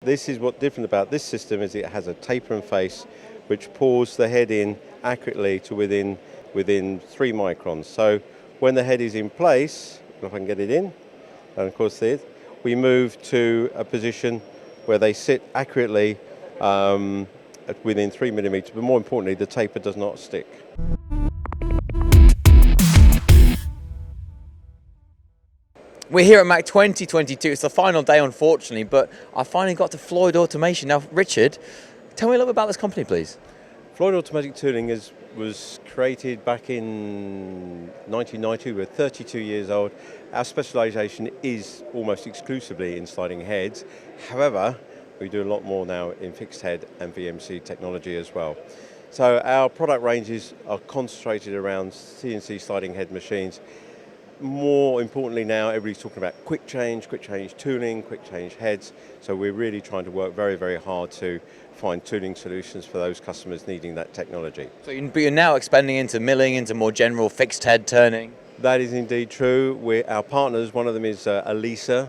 This is what's different about this system is it has a taper and face which pours the head in accurately to within 3 microns. So when the head is in place, if I can get it in, and of course there, we move to a position where they sit accurately at within 3 millimeters, but more importantly, the taper does not stick. We're here at MAC 2022. It's the final day, unfortunately, but I finally got to Floyd Automation. Now, Richard, tell me a little bit about this company, please. Floyd Automatic Tooling was created back in 1990. We're 32 years old. Our specialisation is almost exclusively in sliding heads. However, we do a lot more now in fixed head and VMC technology as well. So our product ranges are concentrated around CNC sliding head machines. More importantly now, everybody's talking about quick change tooling, quick change heads. So we're really trying to work very, very hard to find tooling solutions for those customers needing that technology. So you're now expanding into milling, into more general fixed head turning? That is indeed true. Our partners, one of them is Massa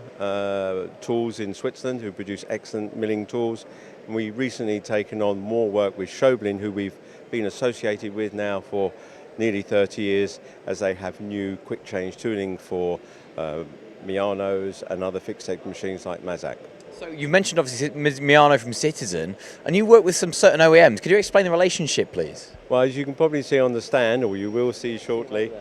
Tools in Switzerland, who produce excellent milling tools. And we recently taken on more work with Schoblin, who we've been associated with now for nearly 30 years, as they have new quick change tooling for Mianos and other fixed head machines like Massa. So you mentioned obviously Miano from Citizen, and you work with some certain OEMs. Could you explain the relationship, please? Well, as you can probably see on the stand, or you will see shortly,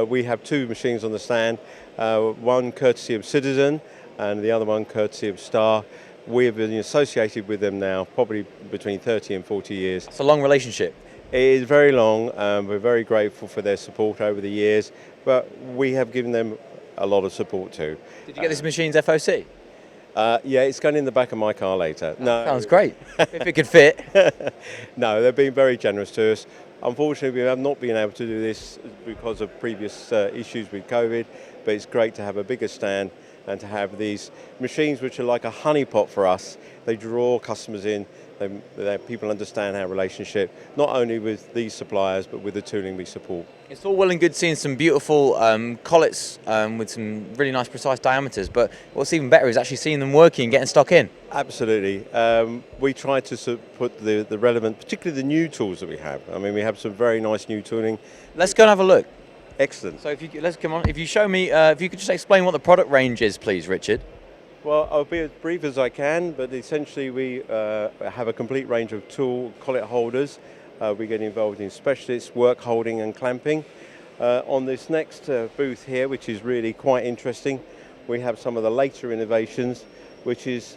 we have 2 machines on the stand, one courtesy of Citizen and the other one courtesy of Star. We have been associated with them now probably between 30 and 40 years. It's a long relationship. It is very long. We're very grateful for their support over the years, but we have given them a lot of support too. Did you get this machine's FOC? Yeah, it's going in the back of my car later. No. Sounds great, if it could fit. No, they've been very generous to us. Unfortunately, we have not been able to do this because of previous issues with COVID, but it's great to have a bigger stand and to have these machines which are like a honeypot for us. They draw customers in. People understand our relationship, not only with these suppliers, but with the tooling we support. It's all well and good seeing some beautiful collets with some really nice precise diameters, but what's even better is actually seeing them working and getting stock in. Absolutely. We try to put the relevant, particularly the new tools that we have. I mean, we have some very nice new tooling. Let's go and have a look. Excellent. So let's come on. If you show me, if you could just explain what the product range is, please, Richard. Well, I'll be as brief as I can, but essentially we have a complete range of tool collet holders. We get involved in specialists, work holding and clamping. On this next booth here, which is really quite interesting, we have some of the later innovations, which is,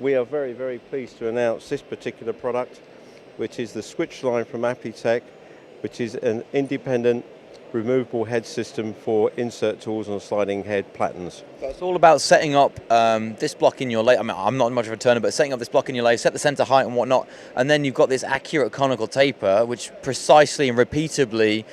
we are very, very pleased to announce this particular product, which is the switch line from Applitec, which is an independent removable head system for insert tools on sliding head platens. So it's all about setting up this block in your lathe. I mean, I'm not much of a turner, but setting up this block in your lathe, set the center height and whatnot, and then you've got this accurate conical taper, which precisely and repeatably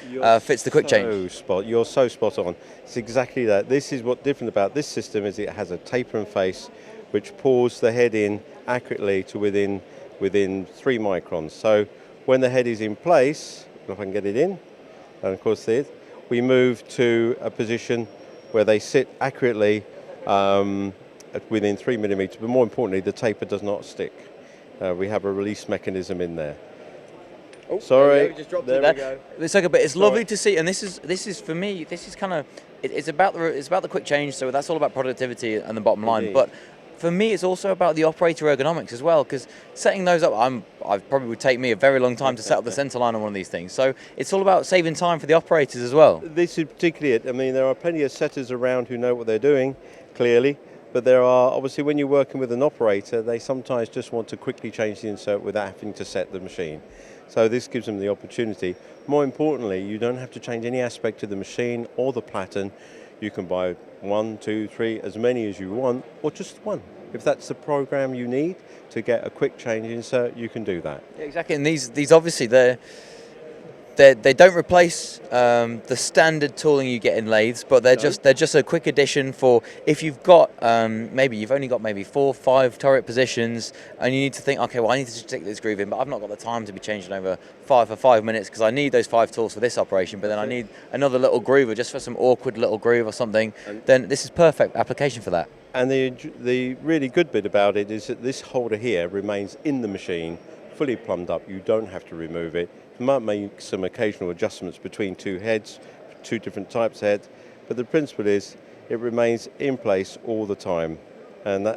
fits the quick change. You're so spot on. It's exactly that. This is what's different about this system is it has a taper and face, which pours the head in accurately to within 3 microns. So when the head is in place, if I can get it in, and of course there, we move to a position where they sit accurately at within 3 millimeters, but more importantly, the taper does not stick. We have a release mechanism in there. Oh, sorry, we just dropped there it we go. It's okay, but it's lovely to see, and this is for me. This is kind of it's about the quick change. So that's all about productivity and the bottom line. Indeed. But for me, it's also about the operator ergonomics as well, because setting those up, I probably would take me a very long time to set up the center line on one of these things. So it's all about saving time for the operators as well. This is particularly it. I mean, there are plenty of setters around who know what they're doing, clearly, but there are, obviously, when you're working with an operator, they sometimes just want to quickly change the insert without having to set the machine. So this gives them the opportunity. More importantly, you don't have to change any aspect of the machine or the platen. You can buy 1, 2, 3, as many as you want, or just one. If that's the program you need to get a quick change insert, you can do that. Yeah, exactly, and these obviously they don't replace the standard tooling you get in lathes, but they're just a quick addition for if you've got maybe you've only got maybe 4 or 5 turret positions, and you need to think, okay, well, I need to stick this groove in, but I've not got the time to be changing over 5 minutes because I need those 5 tools for this operation, but then I need another little groover just for some awkward little groove or something. Then this is perfect application for that. And the really good bit about it is that this holder here remains in the machine, fully plumbed up. You don't have to remove it. You might make some occasional adjustments between two heads, two different types of heads, but the principle is it remains in place all the time. And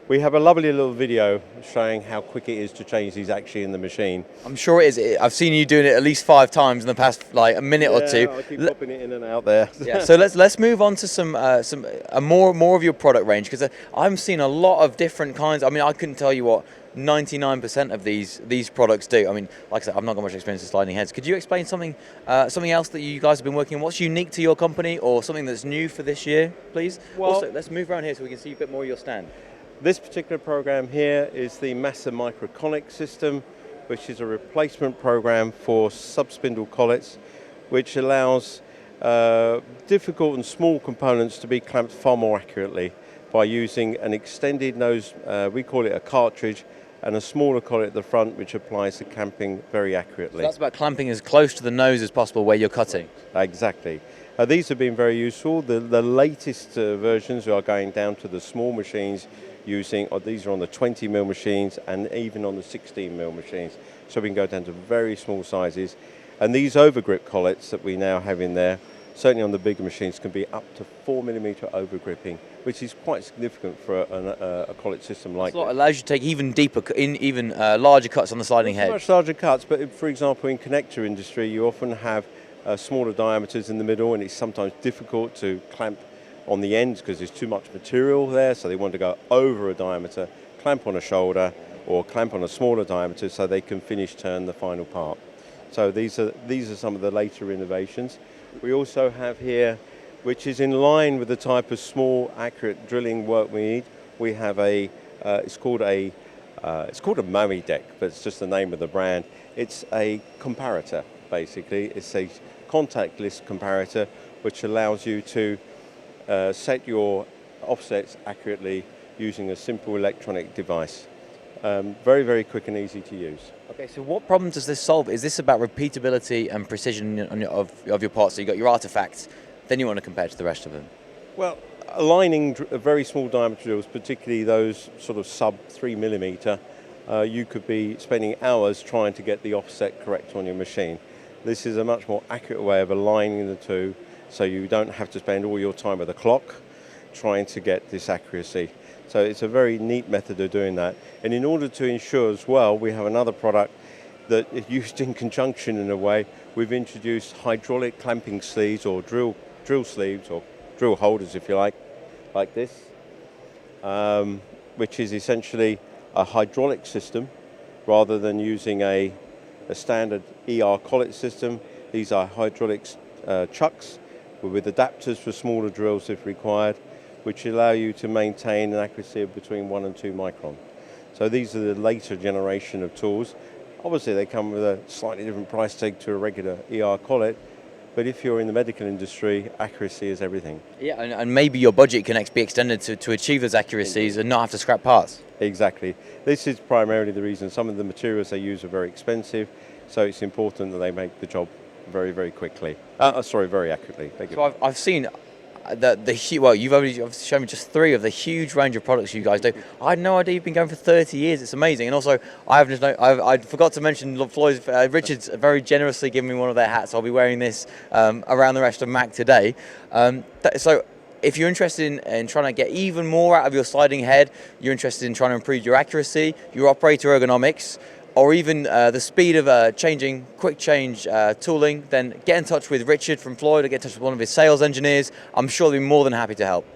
we have a lovely little video showing how quick it is to change these actually in the machine. I'm sure it is. I've seen you doing it at least 5 times in the past, like a minute or two. I keep popping it in and out there. Yeah. So let's move on to some more of your product range, because I'm seeing a lot of different kinds. I mean, I couldn't tell you what 99% of these products do. I mean, like I said, I've not got much experience in sliding heads. Could you explain something else that you guys have been working on? What's unique to your company, or something that's new for this year, please? Well, also, let's move around here so we can see a bit more of your stand. This particular program here is the Massa Micronic system, which is a replacement program for sub-spindle collets, which allows difficult and small components to be clamped far more accurately by using an extended nose, we call it a cartridge, and a smaller collet at the front, which applies the clamping very accurately. So that's about clamping as close to the nose as possible where you're cutting. Exactly. These have been very useful. The latest versions are going down to the small machines using, these are on the 20mm machines and even on the 16mm machines. So we can go down to very small sizes. And these overgrip collets that we now have in there, certainly on the bigger machines, can be up to 4mm overgripping, which is quite significant for a collet system like that. It allows you to take even deeper, even larger cuts on the sliding head. Much larger cuts, but for example, in connector industry, you often have smaller diameters in the middle, and it's sometimes difficult to clamp on the ends because there's too much material there, so they want to go over a diameter, clamp on a shoulder, or clamp on a smaller diameter so they can finish turn the final part. So these are some of the later innovations. We also have here, which is in line with the type of small, accurate drilling work we need. We have it's called a Mowi deck, but it's just the name of the brand. It's a comparator, basically. It's a contactless comparator, which allows you to set your offsets accurately using a simple electronic device. Very, very quick and easy to use. Okay, so what problem does this solve? Is this about repeatability and precision of your parts? So you've got your artifacts, then you want to compare to the rest of them. Well, aligning very small diameter drills, particularly those sort of sub 3mm, you could be spending hours trying to get the offset correct on your machine. This is a much more accurate way of aligning the two, so you don't have to spend all your time with a clock trying to get this accuracy. So it's a very neat method of doing that. And in order to ensure as well, we have another product that is used in conjunction in a way. We've introduced hydraulic clamping sleeves, or drill sleeves, or drill holders if you like this, which is essentially a hydraulic system rather than using a standard ER collet system. These are hydraulic chucks with adapters for smaller drills if required, which allow you to maintain an accuracy of between 1 and 2 micron. So these are the later generation of tools. Obviously they come with a slightly different price tag to a regular ER collet, but if you're in the medical industry, accuracy is everything. Yeah, and maybe your budget can be extended to achieve those accuracies and not have to scrap parts. Exactly. This is primarily the reason. Some of the materials they use are very expensive, so it's important that they make the job very, very quickly. Very accurately. So I've seen you've only shown me just 3 of the huge range of products you guys do. I had no idea you've been going for 30 years. It's amazing. And also, I forgot to mention Floyd's. Richard's very generously given me one of their hats. I'll be wearing this around the rest of Mac today. So if you're interested in trying to get even more out of your sliding head, you're interested in trying to improve your accuracy, your operator ergonomics, or even the speed of quick change tooling, then get in touch with Richard from Floyd or get in touch with one of his sales engineers. I'm sure they'll be more than happy to help.